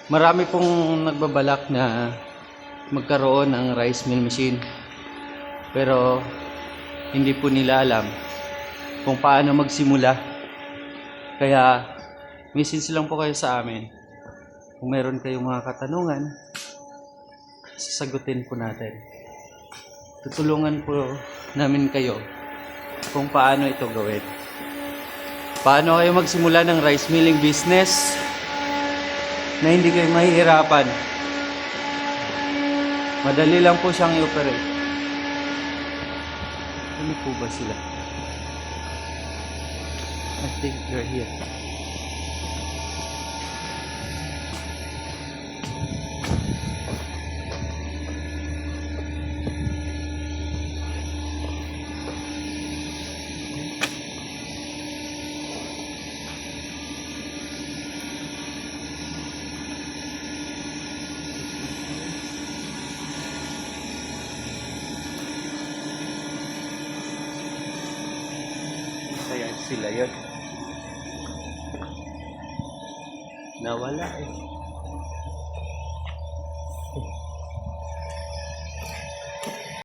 Marami pong nagbabalak na magkaroon ng rice mill machine. Pero hindi po nila alam kung paano magsimula. Kaya message lang po kayo sa amin. Kung meron kayong mga katanungan, sasagutin po natin. Tutulungan po namin kayo kung paano ito gawin. Paano kayo magsimula ng rice milling business na hindi kayo mahihirapan. Madali lang po siyang i-operate. Ano po ba sila? I think they're here. Kaya sila yun. Nawala eh.